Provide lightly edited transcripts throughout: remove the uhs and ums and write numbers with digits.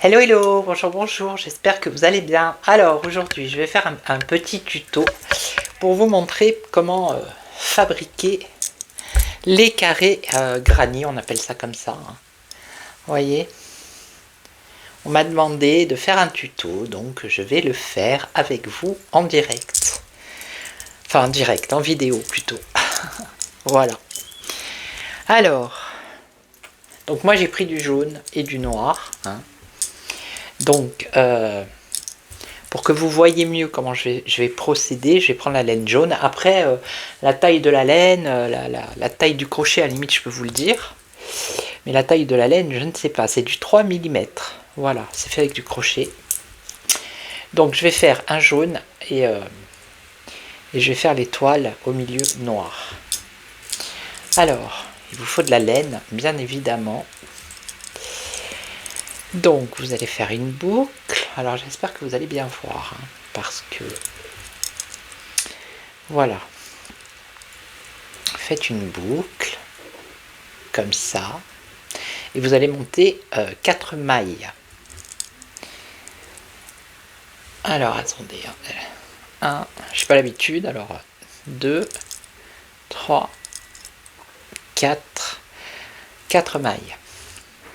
Hello hello, bonjour bonjour, j'espère que vous allez bien. Alors aujourd'hui je vais faire un petit tuto pour vous montrer comment fabriquer les carrés granny, on appelle ça comme ça. Vous voyez, on m'a demandé de faire un tuto, donc je vais le faire avec vous en direct. Enfin en direct, en vidéo plutôt. Voilà. Alors, donc moi j'ai pris du jaune et du noir. Donc, pour que vous voyez mieux comment je vais procéder, je vais prendre la laine jaune. Après, la taille de la laine, la taille du crochet, à la limite, je peux vous le dire. Mais la taille de la laine, je ne sais pas. C'est du 3 mm. Voilà, c'est fait avec du crochet. Donc, je vais faire un jaune et je vais faire l'étoile au milieu noir. Alors, il vous faut de la laine, bien évidemment. Donc, vous allez faire une boucle. Alors, j'espère que vous allez bien voir, parce que... Voilà. Faites une boucle, comme ça. Et vous allez monter 4 mailles. Alors, attendez. Je n'ai pas l'habitude. Alors, 2, 3, 4 mailles.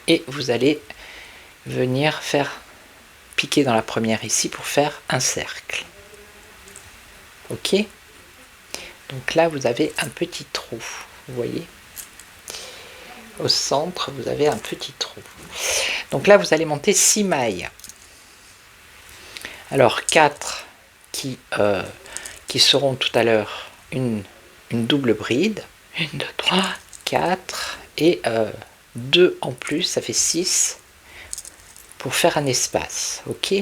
Et vous allez venir faire piquer dans la première ici pour faire un cercle. Ok? Donc là, vous avez un petit trou. Vous voyez? Au centre, vous avez un petit trou. Donc là, vous allez monter 6 mailles. Alors 4 qui seront tout à l'heure une double bride. 1, 2, 3, 4 et 2 en plus, ça fait 6 pour faire un espace. Ok?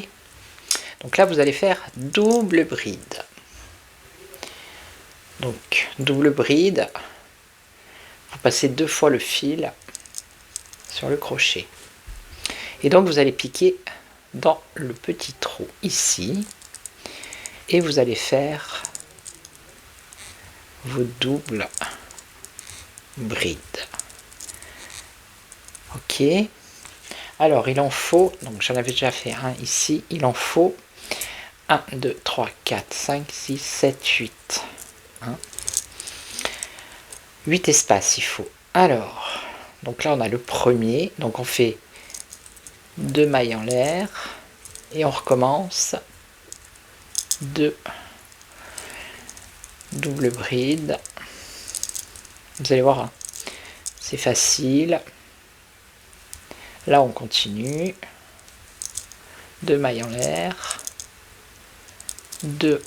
Donc là, vous allez faire double bride. Donc double bride, vous passez 2 fois le fil sur le crochet. Et donc vous allez piquer dans le petit trou ici et vous allez faire vos doubles brides. Ok, alors il en faut, donc j'en avais déjà fait un ici, il en faut 1, 2, 3, 4, 5, 6, 7, 8. 8 espaces il faut. Alors, donc là on a le premier, donc on fait 2 mailles en l'air et on recommence 2 double bride. Vous allez voir, c'est facile. Là on continue, 2 mailles en l'air, 2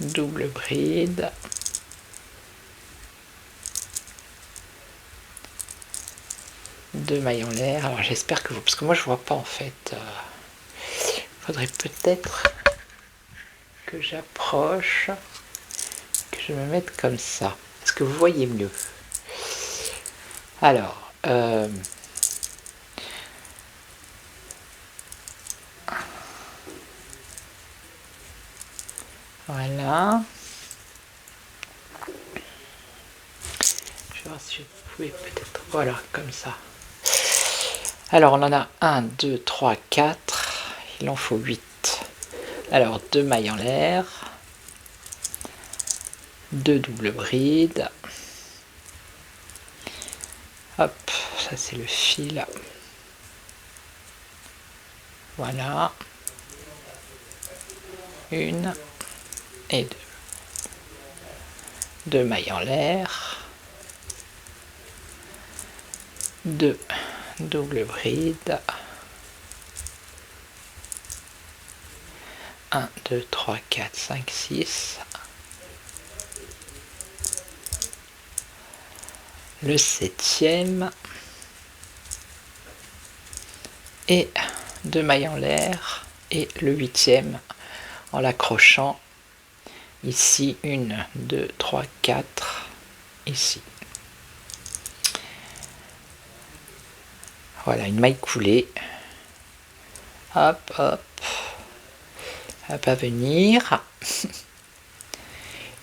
double bride, deux mailles en l'air. Alors j'espère que vous, parce que moi je vois pas en fait. Faudrait peut-être que j'approche, que je me mette comme ça. Est-ce que vous voyez mieux? Alors, voilà. Je vais voir si je pouvais peut-être... Voilà, comme ça. Alors, on en a 1, 2, 3, 4. Il en faut 8. Alors, 2 mailles en l'air. 2 doubles brides. Hop, ça c'est le fil. Voilà. 1 et 2. 2 mailles en l'air. 2 double bride. 1, 2, 3, 4, 5, 6. Le 7e. Et 2 mailles en l'air. Et le 8e en l'accrochant ici. 1, 2, 3, 4. Ici. Voilà, une maille coulée. Hop, hop. Elle va pas venir.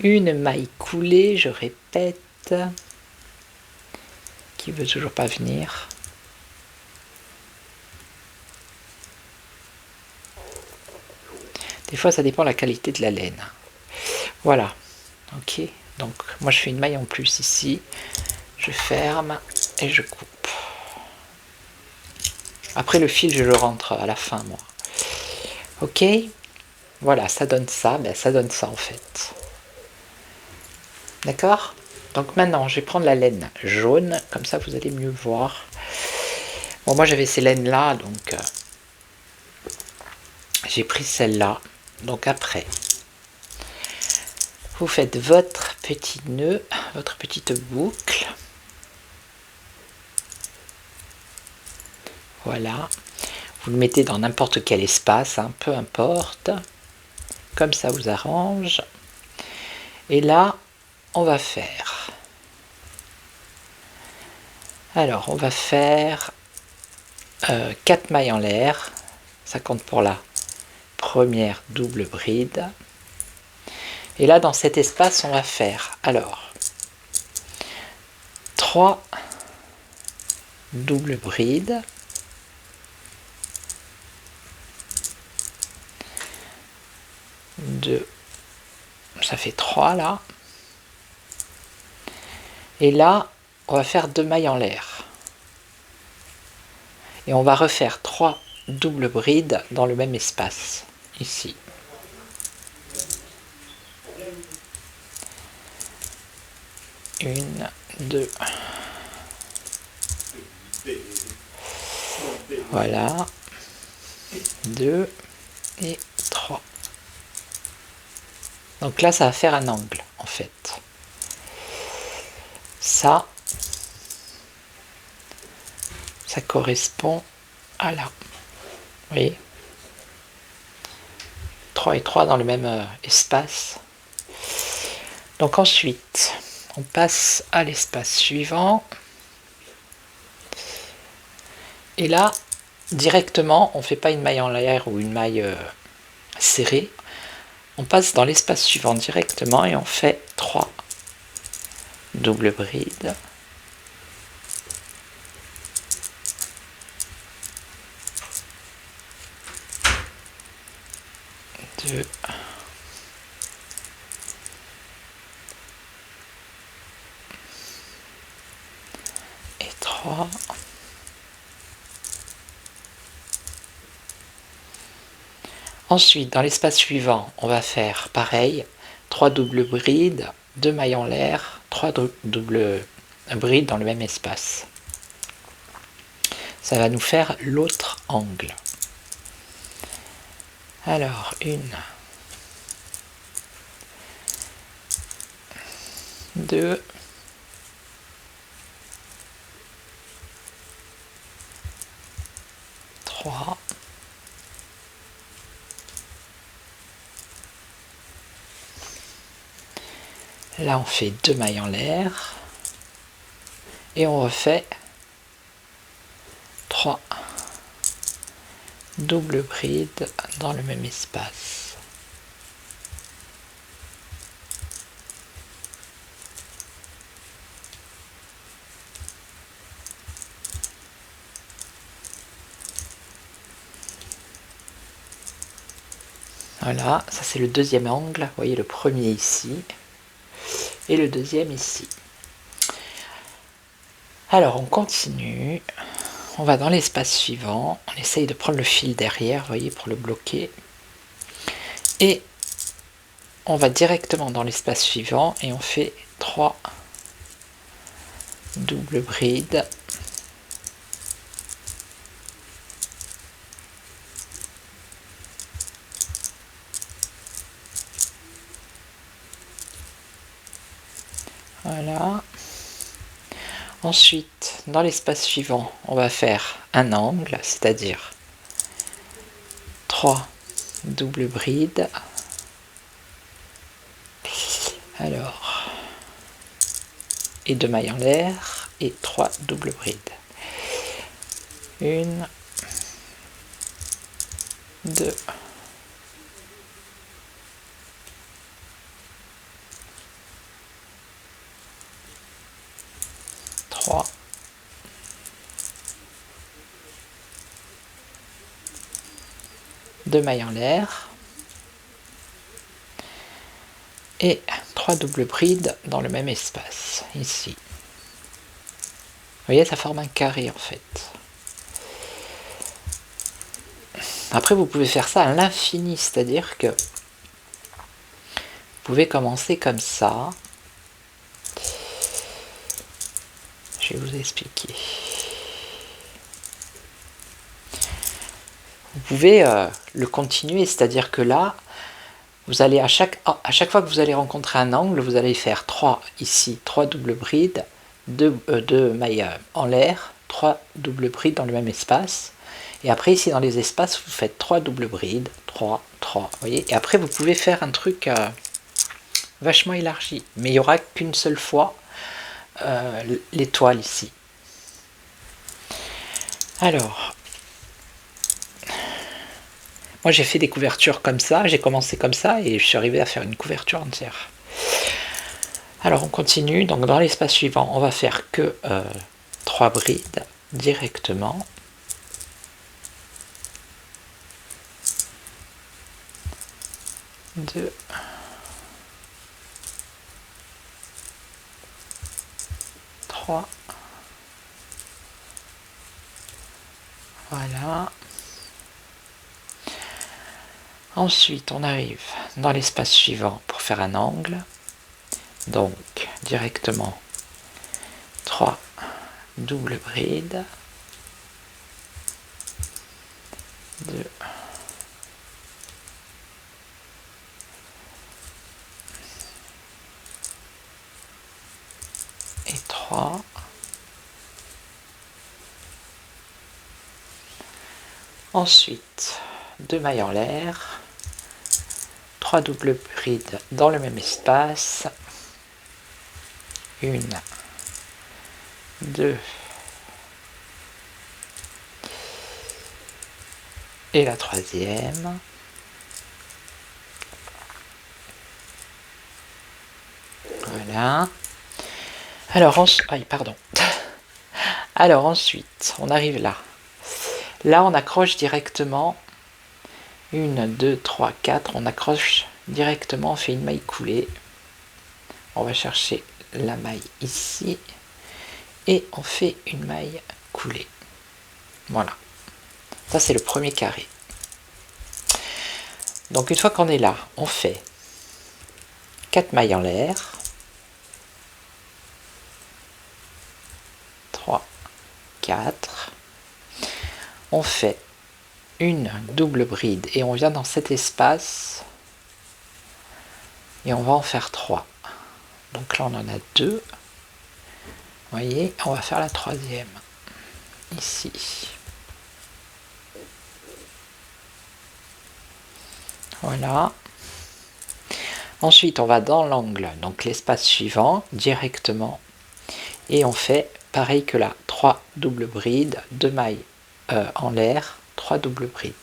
Une maille coulée, je répète. Qui veut toujours pas venir. Des fois, ça dépend de la qualité de la laine. Voilà. Ok. Donc, moi, je fais une maille en plus ici. Je ferme et je coupe. Après, le fil, je le rentre à la fin, moi. Ok. Voilà, ça donne ça. Ben, ça donne ça, en fait. D'accord? Donc, maintenant, je vais prendre la laine jaune. Comme ça, vous allez mieux voir. Bon, moi, j'avais ces laines-là, donc... j'ai pris celle-là. Donc, après... vous faites votre petit nœud, votre petite boucle. Voilà. Vous le mettez dans n'importe quel espace, hein, peu importe. Comme ça vous arrange. Et là, on va faire... alors, on va faire 4 mailles en l'air. Ça compte pour la première double bride. Et là, dans cet espace, on va faire, alors, 3 doubles brides. 2, ça fait 3 là. Et là, on va faire 2 mailles en l'air. Et on va refaire 3 doubles brides dans le même espace, ici. Une, deux. Voilà. 2 et 3. Donc là, ça va faire un angle, en fait. Ça correspond à là. Vous voyez, 3 et 3 dans le même espace. Donc ensuite, on passe à l'espace suivant. Et là, directement, on ne fait pas une maille en l'air ou une maille serrée. On passe dans l'espace suivant directement et on fait 3 doubles brides. 2 et 3. Ensuite, dans l'espace suivant, on va faire pareil, 3 doubles brides, 2 mailles en l'air, 3 doubles brides dans le même espace. Ça va nous faire l'autre angle. Alors, 1, 2, 3. Là, on fait 2 mailles en l'air. Et on refait 3 doubles brides dans le même espace. Voilà, ça c'est le deuxième angle. Vous voyez le premier ici et le deuxième ici. Alors on continue, on va dans l'espace suivant, on essaye de prendre le fil derrière, vous voyez, pour le bloquer. Et on va directement dans l'espace suivant et on fait 3 doubles brides. Voilà. Ensuite, dans l'espace suivant, on va faire un angle, c'est-à-dire 3 doubles brides. Alors, et 2 mailles en l'air et 3 doubles brides. 1, 2, 3, 2 mailles en l'air et 3 doubles brides dans le même espace, ici. Vous voyez, ça forme un carré en fait. Après, vous pouvez faire ça à l'infini, c'est-à-dire que vous pouvez commencer comme ça. Je vais vous expliquer. Vous pouvez le continuer, c'est-à-dire que là, vous allez à chaque fois que vous allez rencontrer un angle, vous allez faire 3 ici, 3 doubles brides, 2 mailles en l'air, 3 doubles brides dans le même espace. Et après ici dans les espaces, vous faites 3 doubles brides, 3, 3, vous voyez. Et après vous pouvez faire un truc vachement élargi, mais il n'y aura qu'une seule fois l'étoile ici. Alors, moi j'ai fait des couvertures comme ça, j'ai commencé comme ça et je suis arrivé à faire une couverture entière. Alors on continue, donc dans l'espace suivant, on va faire que 3 brides directement. Deux. Trois. Voilà. Ensuite, on arrive dans l'espace suivant pour faire un angle. Donc, directement, 3 doubles brides. 2. Et 3. Ensuite, 2 mailles en l'air. 3 doubles brides dans le même espace. 1, 2 et la troisième. Voilà. Alors, Alors ensuite, on arrive là. Là, on accroche directement 1, 2, 3, 4. On accroche directement, on fait une maille coulée. On va chercher la maille ici et on fait une maille coulée. Voilà. Ça, c'est le premier carré. Donc, une fois qu'on est là, on fait 4 mailles en l'air. 3, 4. On fait une double bride et on vient dans cet espace et on va en faire 3. Donc là, on en a 2. Vous voyez, on va faire la troisième ici. Voilà. Ensuite, on va dans l'angle, donc l'espace suivant, directement. Et on fait pareil que là, 3 doubles brides, 2 mailles en l'air, 3 doubles brides.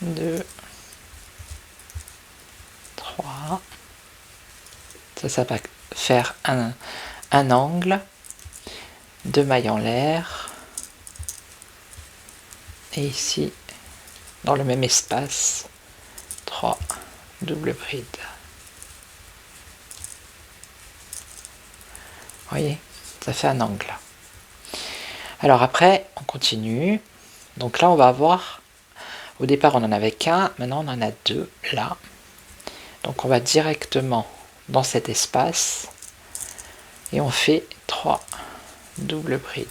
Deux, 3. Ça va faire un angle, 2 mailles en l'air. Et ici, dans le même espace, 3 doubles brides. Vous voyez, ça fait un angle. Alors après, on continue. Donc là, on va avoir, au départ, on n'en avait qu'un, maintenant on en a 2, là. Donc on va directement dans cet espace et on fait 3 doubles brides.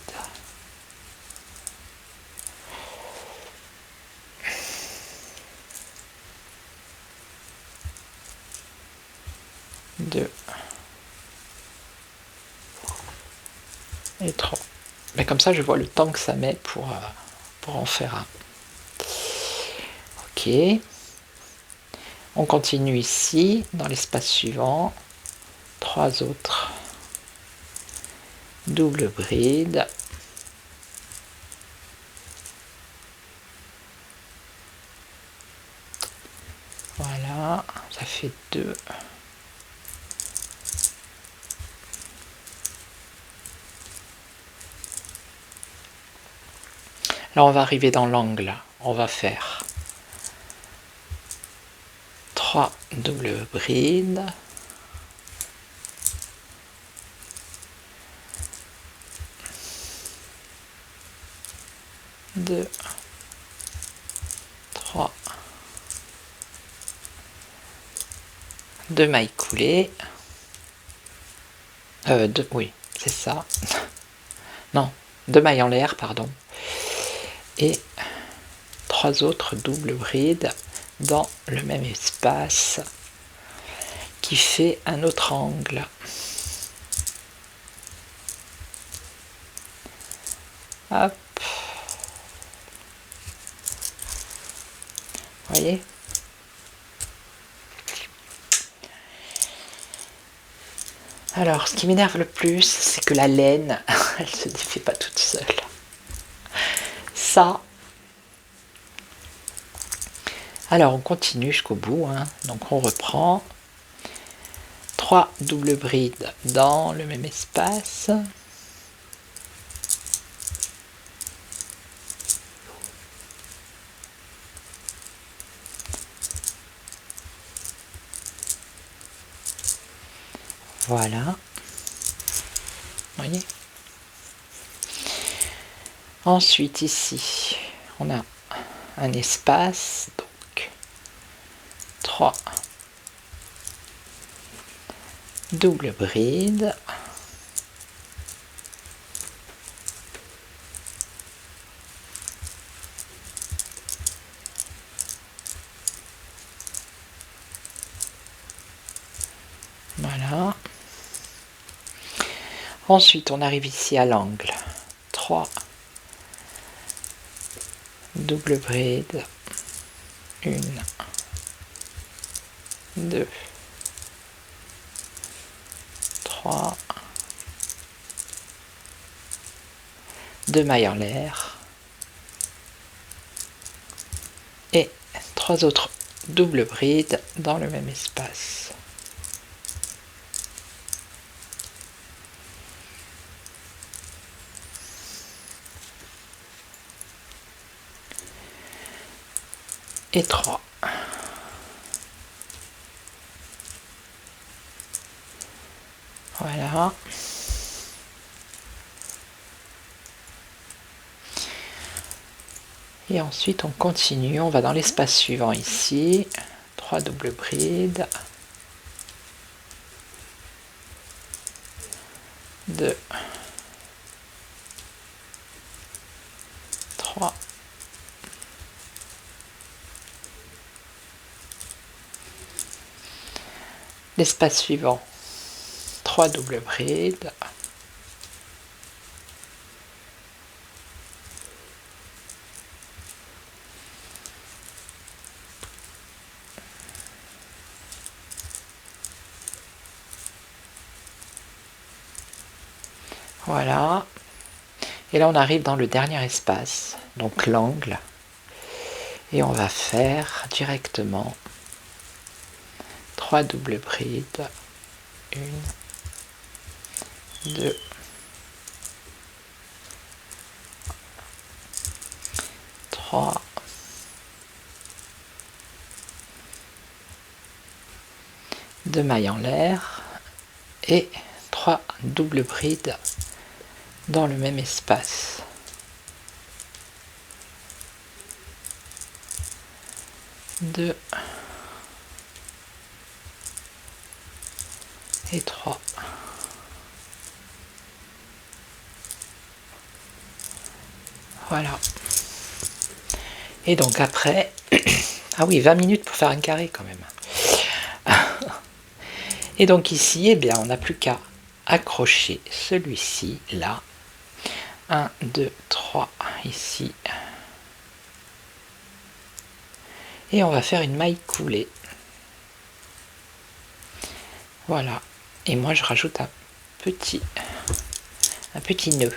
Deux et 3. Mais comme ça, je vois le temps que ça met pour en faire un. Ok. On continue ici, dans l'espace suivant. 3 autres doubles brides. Voilà, ça fait 2. Là, on va arriver dans l'angle. On va faire 3 doubles brides. Deux, 3, 2 mailles coulées. Oui, c'est ça. Non, 2 mailles en l'air, pardon. Et 3 autres doubles brides dans le même espace qui fait un autre angle. Hop. Voyez? Alors, ce qui m'énerve le plus, c'est que la laine, elle se défait pas toute seule. Ça. Alors, on continue jusqu'au bout. Hein. Donc, on reprend 3 doubles brides dans le même espace. Voilà. Vous voyez? Ensuite, ici, on a un espace. Donc, 3 doubles brides. Voilà. Ensuite, on arrive ici à l'angle. 3 doubles brides. 1, 2, 3. 2 mailles en l'air. Et 3 autres doubles brides dans le même espace. Et 3. Voilà. Et ensuite on continue, on va dans l'espace suivant ici. 3 doubles brides. 2, 3. L'espace suivant, 3 doubles brides. Voilà. Et là on arrive dans le dernier espace, donc l'angle. Et on va faire directement 3 doubles brides. 1, 2, 3. 2 mailles en l'air et 3 doubles brides dans le même espace. 2 et 3. Voilà. Et donc après, ah oui, 20 minutes pour faire un carré quand même. Et donc ici, eh bien, on n'a plus qu'à accrocher celui-ci là. 1, 2, 3 ici. Et on va faire une maille coulée. Voilà. Et moi je rajoute un petit nœud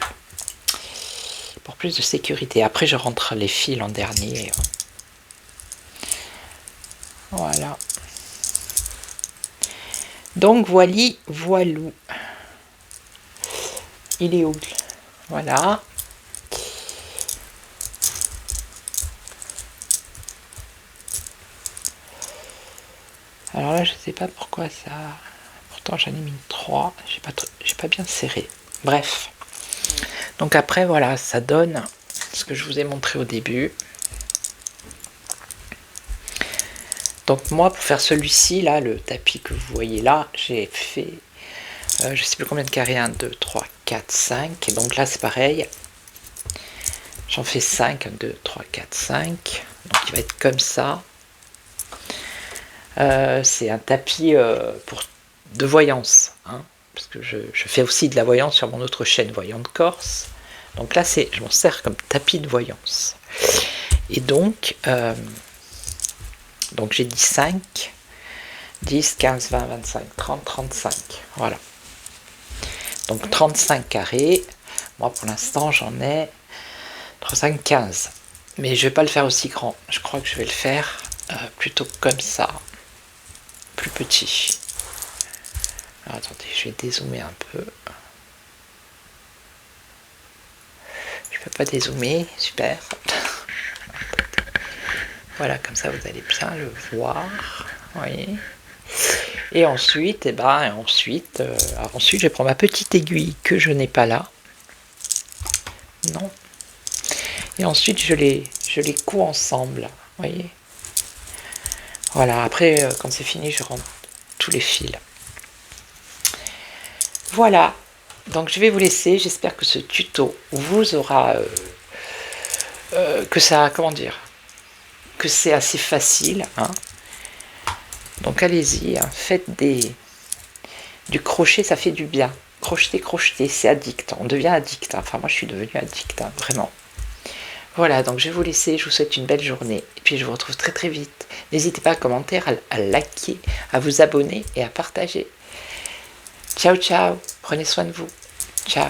pour plus de sécurité. Après je rentre les fils en dernier. Voilà. Donc voilou. Il est où? Voilà. Alors là, je sais pas pourquoi ça... Pourtant, j'en ai mis 3. J'ai pas bien serré. Bref. Donc après, voilà, ça donne ce que je vous ai montré au début. Donc moi, pour faire celui-ci, là, le tapis que vous voyez là, j'ai fait, je sais plus combien de carrés, 1, 2, 3, 4, 5. Et donc là, c'est pareil. J'en fais 5, 1, 2, 3, 4, 5. Donc il va être comme ça. C'est un tapis de voyance, hein, parce que je fais aussi de la voyance sur mon autre chaîne Voyante Corse. Donc là, je m'en sers comme tapis de voyance. Et donc j'ai dit 5, 10, 15, 20, 25, 30, 35. Voilà. Donc 35 carrés. Moi, pour l'instant, j'en ai 35, 15. Mais je vais pas le faire aussi grand. Je crois que je vais le faire plutôt comme ça. Plus petit. Alors, attendez, je vais dézoomer un peu. Je peux pas dézoomer, super. Voilà, comme ça vous allez bien le voir. Oui. Et ensuite, ensuite, je vais prendre ma petite aiguille que je n'ai pas là. Non. Et ensuite, je les couds ensemble. Vous voyez. Voilà, après, quand c'est fini, je rentre tous les fils. Voilà. Donc, je vais vous laisser. J'espère que ce tuto vous aura... que ça... Comment dire ? Que c'est assez facile. Hein. Donc, allez-y. Hein, faites du crochet, ça fait du bien. Crocheter, c'est addict. On devient addict. Hein. Enfin, moi, je suis devenue addict, hein, vraiment. Voilà, donc je vais vous laisser, je vous souhaite une belle journée, et puis je vous retrouve très très vite. N'hésitez pas à commenter, à liker, à vous abonner et à partager. Ciao ciao, prenez soin de vous. Ciao.